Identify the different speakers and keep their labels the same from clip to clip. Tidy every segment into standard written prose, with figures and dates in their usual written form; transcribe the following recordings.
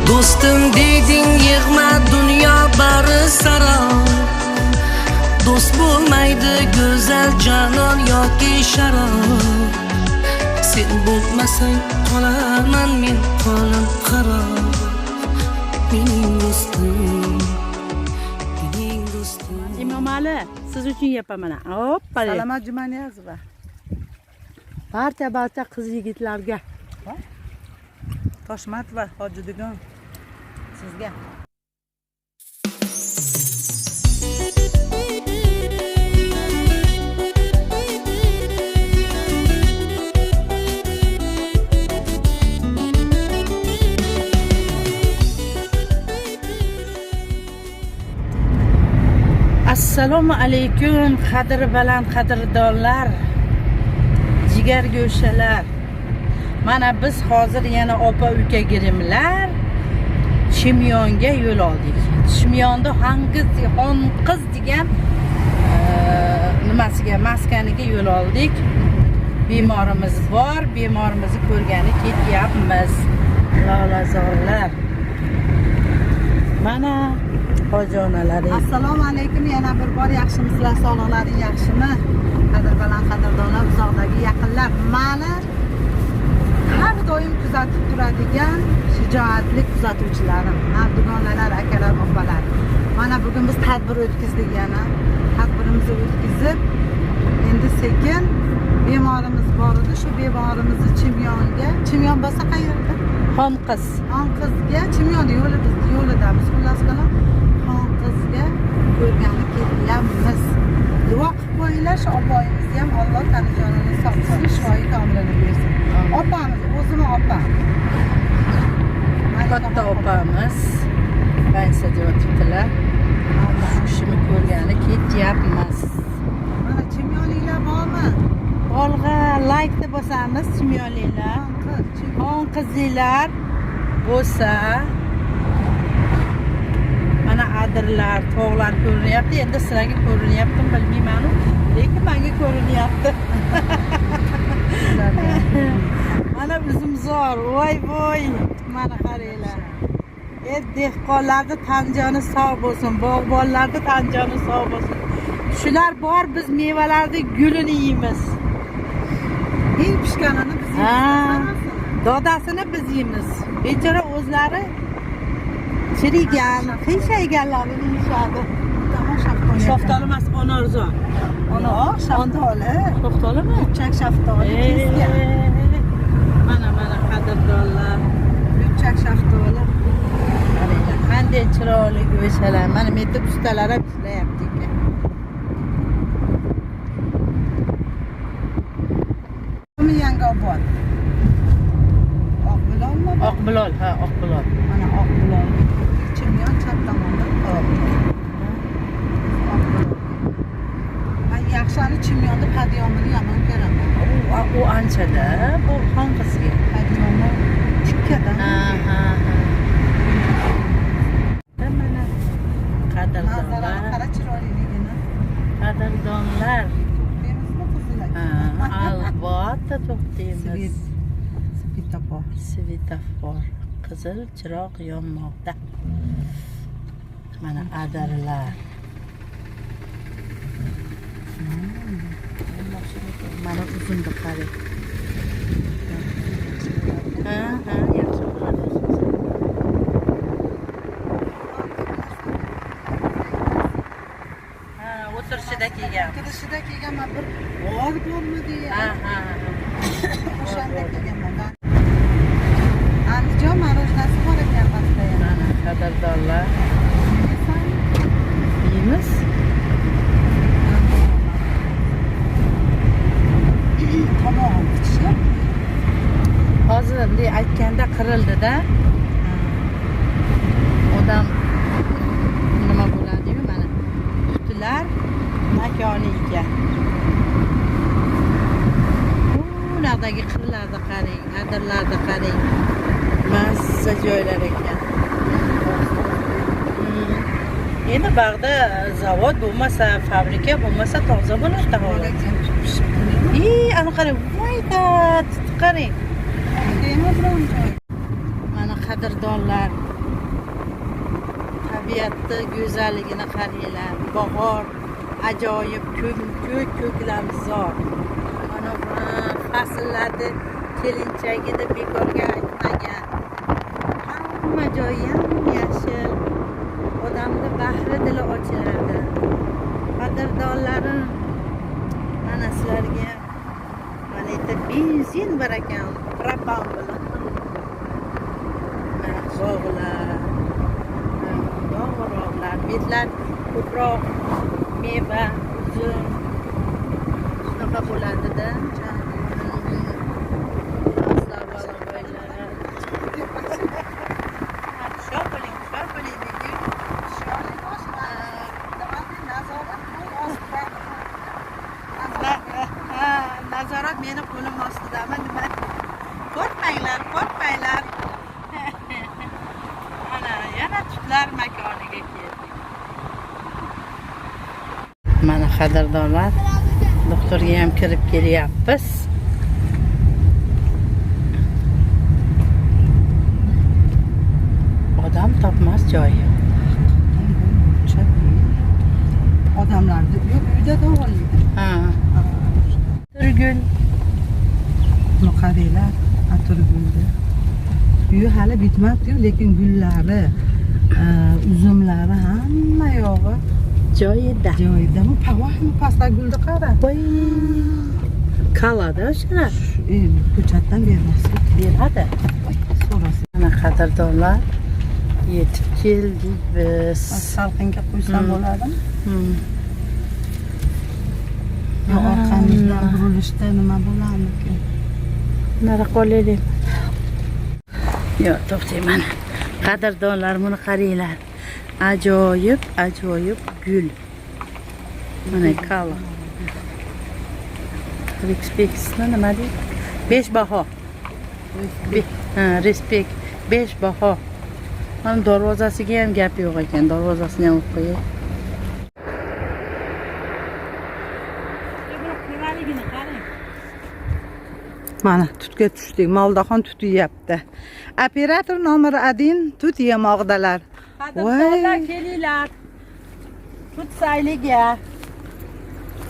Speaker 1: Do'stim deding yig'ma dunyo bari sarob. Do'st bo'lmaydi go'zal janon yoki sharob. Sen bo'lmasang qolaman men qolim xarob. Mening do'stim, mening do'stim.
Speaker 2: Emomali, siz uchun yapaman. Hoppa.
Speaker 3: Salomat juma Niyozova.
Speaker 2: Barcha qiz yigitlarga.
Speaker 3: Toshmatova Hojidigon. Sizga.
Speaker 2: Assalomu alaykum, qadri baland qadrdonlar, jigar go'shalar. Mana biz hozir yana opa uka girimlar Chimyonga yo'l oldik. Chimyonda Xonqiz degan nimasiga, maskaniga yo'l oldik. Bemorimiz bor, bemorimizni ko'rgani ketyapmiz. Lolazorlar. Mana hojonalar.
Speaker 3: Assalomu alaykum, yana bir bor yaxshimisizlar, sog'liqlaring yaxshimi? Qadr baland qadrdonlar, uzoqdagi yaqinlar, mani har doim kuzatib turadigan shijoatli kuzatuvchilarim, dugonalar, akalar, opalar. Mana bugun biz tadbir o'tkazdik yana. Tadbirimizni o'tkazib, endi sekin bemorimiz bor edi, shu bemorimizni Chimyon bo'lsa qayerda? Xonqizga, Chimyon yo'lidamiz. Xullas qalin Xonqizga ko'rgani kelyapmiz. Duo qilib qo'yinglar, shu opoyimizni ham Alloh tanijonini sog'sin, shifoyi komilini bersin. Opamiz, o'zimni opam.
Speaker 2: Katta opamiz pensiyada yotibdilar. Shuni ko'rgani ketyapmiz.
Speaker 3: Mana Chimyonliklar bormi?
Speaker 2: Olg'a like bosamiz Chimyonliklar. Xonqizlar bo'lsa mana adirlar, tog'lar ko'rinyapti. Endi sizlarga ko'rinyaptimi bilmayman, lekin menga ko'rinyapti. Mana uzumzor, voy, mana qaranglar. Dehqonlarning tanjoni sog' bo'lsin, bog'bonlarning tanjoni sog' bo'lsin. Shular bor, biz mevalarning gulini yeymiz.
Speaker 3: Eng pishganini biz yeymiz.
Speaker 2: Dodasini biz yeymiz. Bechora o'zlari chirigan, qiyshayganlarini yeyishadi. Shaftoli emas, onorzon.
Speaker 3: Shaftoli.
Speaker 2: Shaftolimi?
Speaker 3: Chak shaftoli kesgan.
Speaker 2: Mana qadrdonlar.
Speaker 3: Chak shaftoli.
Speaker 2: Qanday chiroyli go'shalar. Mana bu yerda ustalar ham ishlayapti ekan.
Speaker 3: Yangiobod. Oqbilolmi?
Speaker 2: Oqbilol, ha, Oqbilol.
Speaker 3: Mana Oqbilol. Chimyon chap tomonda. Men yaxshini Chimyonda padiyomini yomon ko'raman.
Speaker 2: U anchada, bu Xonqizga.
Speaker 3: Padiyomi tikkadan.
Speaker 2: Ha. Mana qadrdonlar.
Speaker 3: Qara chiroyliligini.
Speaker 2: Qadrdonlar.
Speaker 3: To'xtaymizmi qizlar?
Speaker 2: Albatta to'xtaymiz. Svetofor. Qizil chiroq yonmoqda. Mana adirlar. Mana uzunni qarang. Ha, yaxshi bo'ladi. Ha, o'tirishida kelgan.
Speaker 3: Kirishida kelganman, bir bor bormidi?
Speaker 2: Ha.
Speaker 3: O'shanda kelganman. Andijon marojnasi bor ekan pastda yana.
Speaker 2: Mana qadrdonlar. Yeymiz.
Speaker 3: Tomog'im qichishyapti.
Speaker 2: Hozir bunday aytganda qirildi-da. Odam nima bo'ladi-yu, mana tutilar makoni ekan. Ulardagi qirlarni qarang, adirlarni qarang. Mazza joylar ekan. Endi bag'da zavod bo'lmasa, fabrika bo'lmasa toza bo'ladi holat. Ana qarang, voy qarang. Mana qadrdonlar. tabiatni go'zalligini qaranglar. Bahor ajoyib ko'klamzor. Mana buni fasllarda kelinchagida bekorga aytmagan. Hamma joyi yashil. Odamni bahri dili ochiladi. Qadrdonlarim, mana sizlarga mana yerda benzin bor ekan, propan bilan. Bog'lar, betlar ko'proq meva, uzum shunaqa bo'ladida. Nazorat meni qo'lim ostidami nima? Qo'rqmanglar. Mana yana tutlar makoniga keldik. Mana qadrdonlar, doktorga ham kirib kelyapmiz. Odam topmas joyi.
Speaker 3: Odamlarni uyda davolaydi.
Speaker 2: Ha. Turgul.
Speaker 3: Buni qaranglar, atirgulni. Uyi hali bitmabdi-yu, lekin gullari, uzumlari hamma yog'i
Speaker 2: Joyida.
Speaker 3: Bu pavahmi pastda gulni qara.
Speaker 2: Voy. Kalada shuna.
Speaker 3: Ko'chatdan bermaslik.
Speaker 2: Beradi.
Speaker 3: So'rasin.
Speaker 2: Mana qadrdonlar, yetib keldik biz.
Speaker 3: Salqinga qo'ysam bo'ladimi? Yo,
Speaker 2: Ha.
Speaker 3: orqamizdan burilishda nima bo'larmikin?
Speaker 2: Nari qolaylik. Yo, to'xtang mana. Qadrdonlar, buni qaranglar. Ajoyib gul. Mana kala. Respectni nima deydi? 5 baho. Respect 5 baho. Mana darvozasiga ham gap yo'q ekan. Darvozasini ham o'qib qo'yay.
Speaker 3: Mana tutga tushdik. Moldaxon tut yeyapti. Operator nomeri 1 tut yemoqdalar.
Speaker 2: Qadrdonlar, kelinglar. Tut sayliga.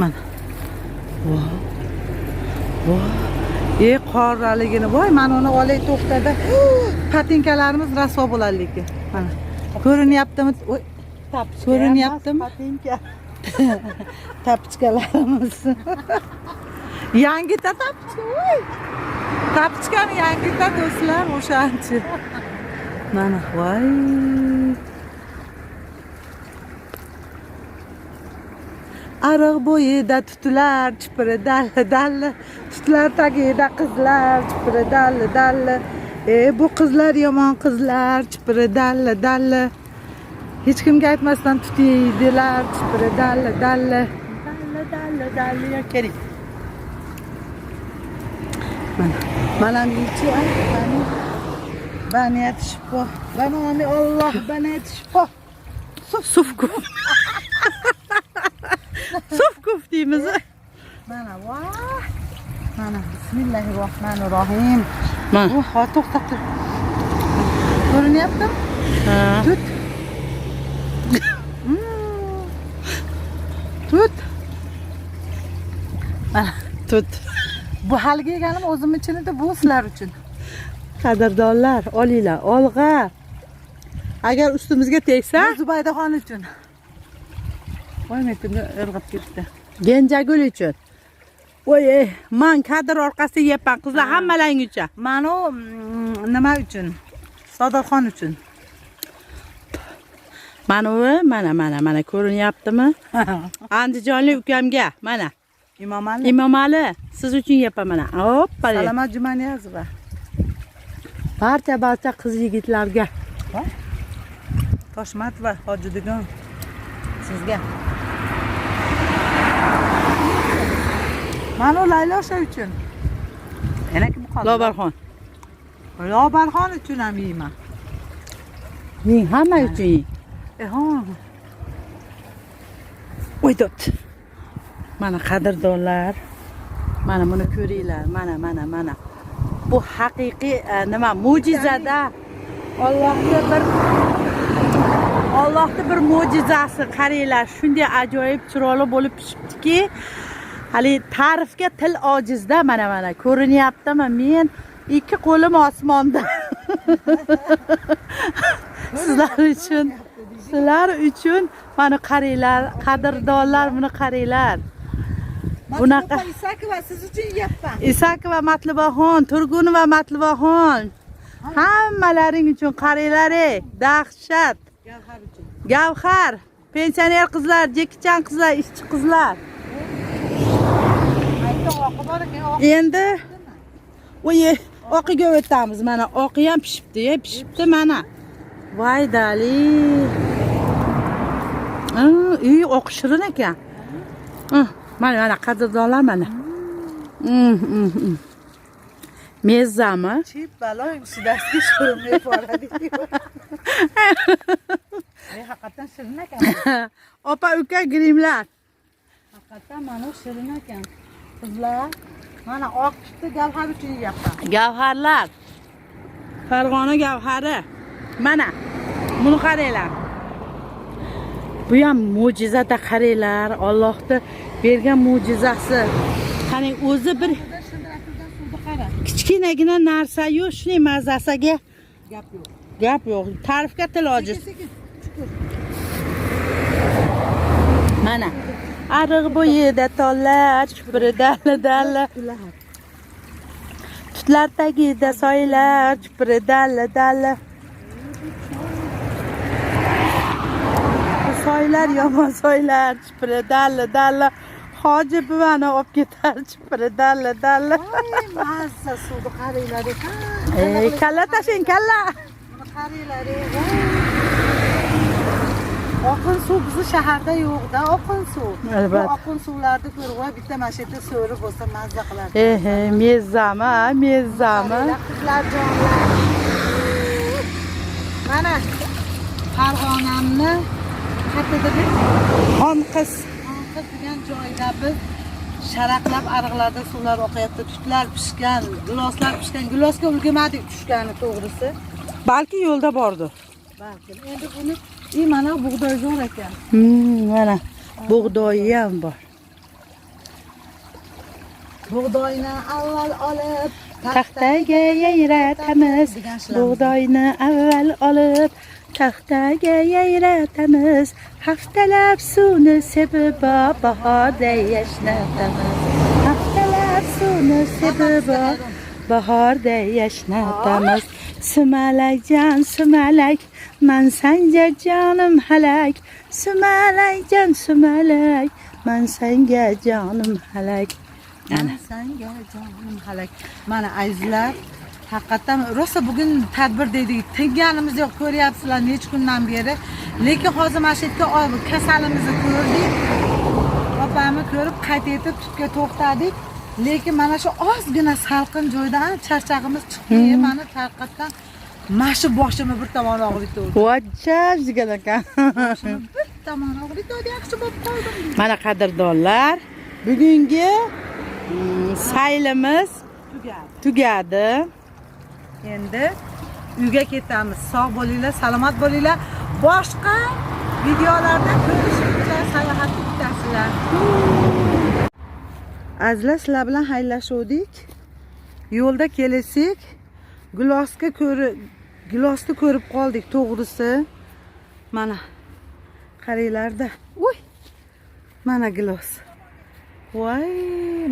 Speaker 3: Mana. Qoraligini voy, mana uni olay to'xtada. Patinkalarimiz rasvo bo'ladi lekin. Mana. Ko'rinyaptimi? Voy. Ko'rinyaptimi?
Speaker 2: Patinka.
Speaker 3: Tapchkalarimiz. Yangi tapchka, voy. Tapchkani yangita do'stlar, o'shanchi. Mana, voy. Ariq bo'yida tutlar, chipiri dalli. Tutlar tagida qizlar, chipiri dalli. Bu qizlar yomon qizlar, chipiri dalli. Hech kimga aytmasdan tut yeydilar, chipiri dalli.
Speaker 2: Dalli, keling.
Speaker 3: Mana yeychi, baniyat shifo. Banoni Alloh, baniyat shifo.
Speaker 2: Sufkuf. Sufkuf deymiz.
Speaker 3: Mana voy. Mana bismillahirrohmanirrohim.
Speaker 2: Mana.
Speaker 3: To'xtab tur. Ko'rinyaptimi?
Speaker 2: Ha.
Speaker 3: Tut. Tut. Mana
Speaker 2: Tut.
Speaker 3: bu haligi yeganim o'zim uchun edi, bu sizlar uchun.
Speaker 2: Qadrdonlar, olinglar, olg'a. Agar ustimizga tegsa,
Speaker 3: Zubaydaxon uchun. Voy, metimga irg'ib ketdi.
Speaker 2: Genjagul uchun. Voy, men kadr orqasida yeyapman, qizlar hammalaringcha.
Speaker 3: Mana nima uchun? Sadoqxon uchun.
Speaker 2: Mana ko'rinyaptimi? Andijonlik ukamga, mana.
Speaker 3: Imomali.
Speaker 2: Imomali, siz uchun yeyapman mana. Hoppa.
Speaker 3: Salomat Jumaniyazova.
Speaker 2: Barcha qiz yigitlarga.
Speaker 3: Toshmatova, Hojidigon. Sizga. Mana Laylo o'sha uchun. Yana kim qoldi?
Speaker 2: Lobarxon.
Speaker 3: Lobarxon uchun ham yeyman.
Speaker 2: Yeng, hamma uchun yeng. Voy dot. Mana qadrdonlar. Mana buni ko'ringlar. Mana. Bu haqiqiy nima, mo'jizada. Allohning bir mo'jizasi, qaranglar, shunday ajoyib chiroyli bo'lib pishibdiki, hali ta'rifga til ojizda. Mana ko'rinyaptimi? Men ikki qo'lim osmonda. Sizlar uchun mana qaranglar, qadrdonlar, buni qaranglar. Bunaqa
Speaker 3: Isakova siz uchun yapman.
Speaker 2: Isakova Matlibaxon, Turgunova Matlibaxon. Hammalaring uchun qaranglar, dahshat.
Speaker 3: Gavhar uchun.
Speaker 2: Gavhar, pensioner qizlar, jekichan qizlar, ishchi qizlar.
Speaker 3: Aytdi oqi bor ekan,
Speaker 2: Endi oqiga o'tamiz. Mana oqi ham pishibdi, pishibdi mana. Voy dali. Oq shirin ekan. Mana qadrdonlar mana. Mezzami?
Speaker 3: Chip baloy ustidaski sho'rmay boradi. Haqiqatan shirin ekan.
Speaker 2: Opa uka grimlar.
Speaker 3: Haqiqatan mana shirin ekan. Qizlar, mana oq pishdi, gavhar uchun yapman.
Speaker 2: Gavharlar. Farg'ona gavhari. Mana. Buni qaranglar. Bu ham mo'jizada qaranglar. Allohning bergan mo'jizasi. Qani o'zi bir kichkinagina narsa-yu, shuning mazasiga
Speaker 3: Gap yo'q.
Speaker 2: gap yo'q. Ta'rifga til ojiz. Mana. Ariq bo'yida tollar, chupirida dalla. Tutlar tagida soylar, chupirida dalla. Soylar yomon soylar, chupirida dalla. Hoji buvani olib ketar, chupirida dalla.
Speaker 3: Ay, mazza suvni qaranglar.
Speaker 2: Kalla tashing, kalla.
Speaker 3: Buni qaranglar. Oqin suv bizni shaharda yo'q-da, oqin suv.
Speaker 2: Albatta.
Speaker 3: Oqin suvlarni ko'rib, bitta mana shu yerda so'ri bo'lsa mazza qiladi.
Speaker 2: Mezzami, mezzami.
Speaker 3: Qizlar jonlar. Mana Farg'onamni qayerda deb
Speaker 2: Xonqiz.
Speaker 3: Xonqiz degan joyda biz sharaqlab ariqlarda suvlar oqayapti, tutlar pishgan, giloslar pishgan. Gilosga ulgurmadik tushgani to'g'risi.
Speaker 2: Balki yo'lda bordi.
Speaker 3: Balki. Endi buni mana bug'doy zo'r ekan.
Speaker 2: Mana bug'doyi ham bor.
Speaker 3: Bug'doyni avval olib
Speaker 2: Taxtaga yayratamiz. Bug'doyni avval olib taxtaga yayratamiz. Haftalab suvni sepib bahorda yashnatamiz. Haftalab suvni sepib bahorda yashnatamiz. Sumalakjon, sumalak, man sanga jonim halak. Sumalakjon, sumalak, man sanga jonim halak.
Speaker 3: Mana sanga jonim halak. Mana azizlar, haqiqatan rosa bugun tadbir dedik. Tinganimiz yo'q, ko'ryapsizlar necha kundan beri. Lekin hozir mana shu yerga kasalimizni ko'rdik. Opamni ko'rib qayta etib tutga to'xtadik. Lekin mana shu ozgina salqin joydan charchag'imiz chiqdi. Mana haqiqatan mana shu boshimni bir tomon og'riydi.
Speaker 2: Vochaj degan ekan.
Speaker 3: Bir tomon og'riydi, yaxshi bo'lib qoldim.
Speaker 2: Mana qadrdonlar, bugungi saylimiz tugadi.
Speaker 3: Endi uyga ketamiz. Sog' bo'linglar, salomat bo'linglar. Boshqa videolarda ko'rishinglar, sayohatga ketasizlar. Azizlar, sizlar bilan xayrlashuvdik. Yo'lda kelsak, gilosni ko'rib qoldik, to'g'risi. Mana qaranglarda. Uy! Mana gilos. Voy,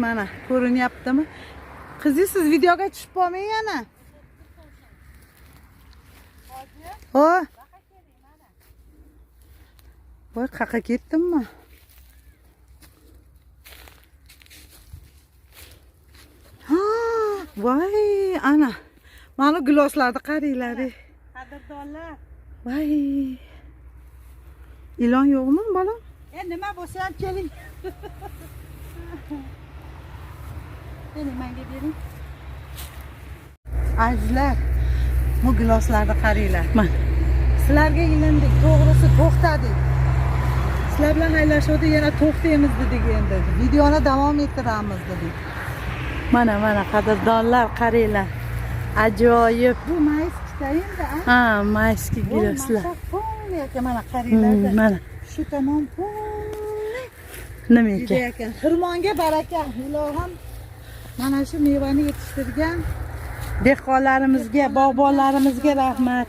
Speaker 3: mana ko'rinyaptimi? Qizi, siz videoga tushib qolmang yana. Voy, qaqa ketdimmi? Voy, ana. Mana giloslarni qaranglar.
Speaker 2: Qadrdonlar.
Speaker 3: Voy. Ilon yo'qmi, bolam?
Speaker 2: Nima bo'lsa ham keling. Keling, menga bering.
Speaker 3: Azizlar, bu giloslarni qaranglar.
Speaker 2: Mana.
Speaker 3: Sizlarga ilindik, to'g'risi to'xtadik. Sizlar bilan xayrlashuvdik, yana to'xtaymiz dedik endi. Videoni davom ettiramiz dedik.
Speaker 2: Mana qadrdonlar, qaranglar. Ajoyib.
Speaker 3: Bu mayskida endi,
Speaker 2: mayski giloslar.
Speaker 3: aka mana qaranglar.
Speaker 2: Mana
Speaker 3: Shu tomon
Speaker 2: nima
Speaker 3: juda
Speaker 2: ekan?
Speaker 3: ekan. Xirmonga baraka. Ilohim mana shu mevani yetishtirgan
Speaker 2: Dehqonlarimizga, bog'bonlarimizga rahmat.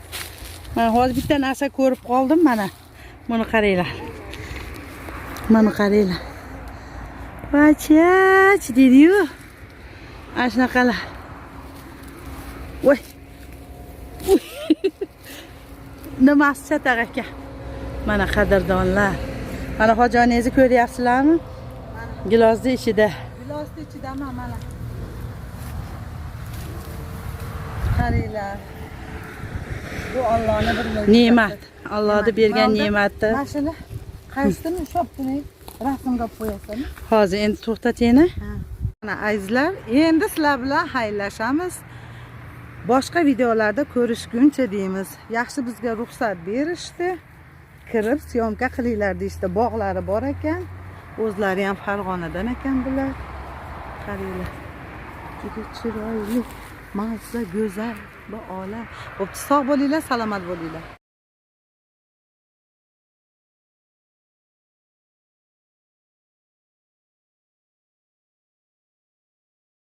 Speaker 2: Men hozir bitta narsa ko'rib qoldim mana. Buni qaranglar. Mana qaranglar. Vachach deydi-yu. Ana shunaqalar. Voy. Nimasi chataq aka. Mana qadrdonlar. Mana hojoningizni ko'ryapsizlarmi? Gilosni ichida.
Speaker 3: gilosni ichidaman mana. Qaranglar. Bu Allohning bir mo'jiza.
Speaker 2: Ne'mat. Allohning bergan ne'mati.
Speaker 3: Mashina qaysini ushobdini rasmga qo'yasan.
Speaker 2: Hozir endi to'xtatinglar.
Speaker 3: Mana azizlar, endi sizlar bilan xayrlashamiz. Boshqa videolarda ko'rishguncha deymiz. Yaxshi bizga ruxsat berishdi. Kirib syomka qilinglar deyishdi. Bog'lari bor ekan. O'zlari ham Farg'onadan ekan bular. Qaranglar. Juda chiroyli, mazza, go'zal, bu olam. Bo'pti, sog' bo'linglar, salomat bo'linglar.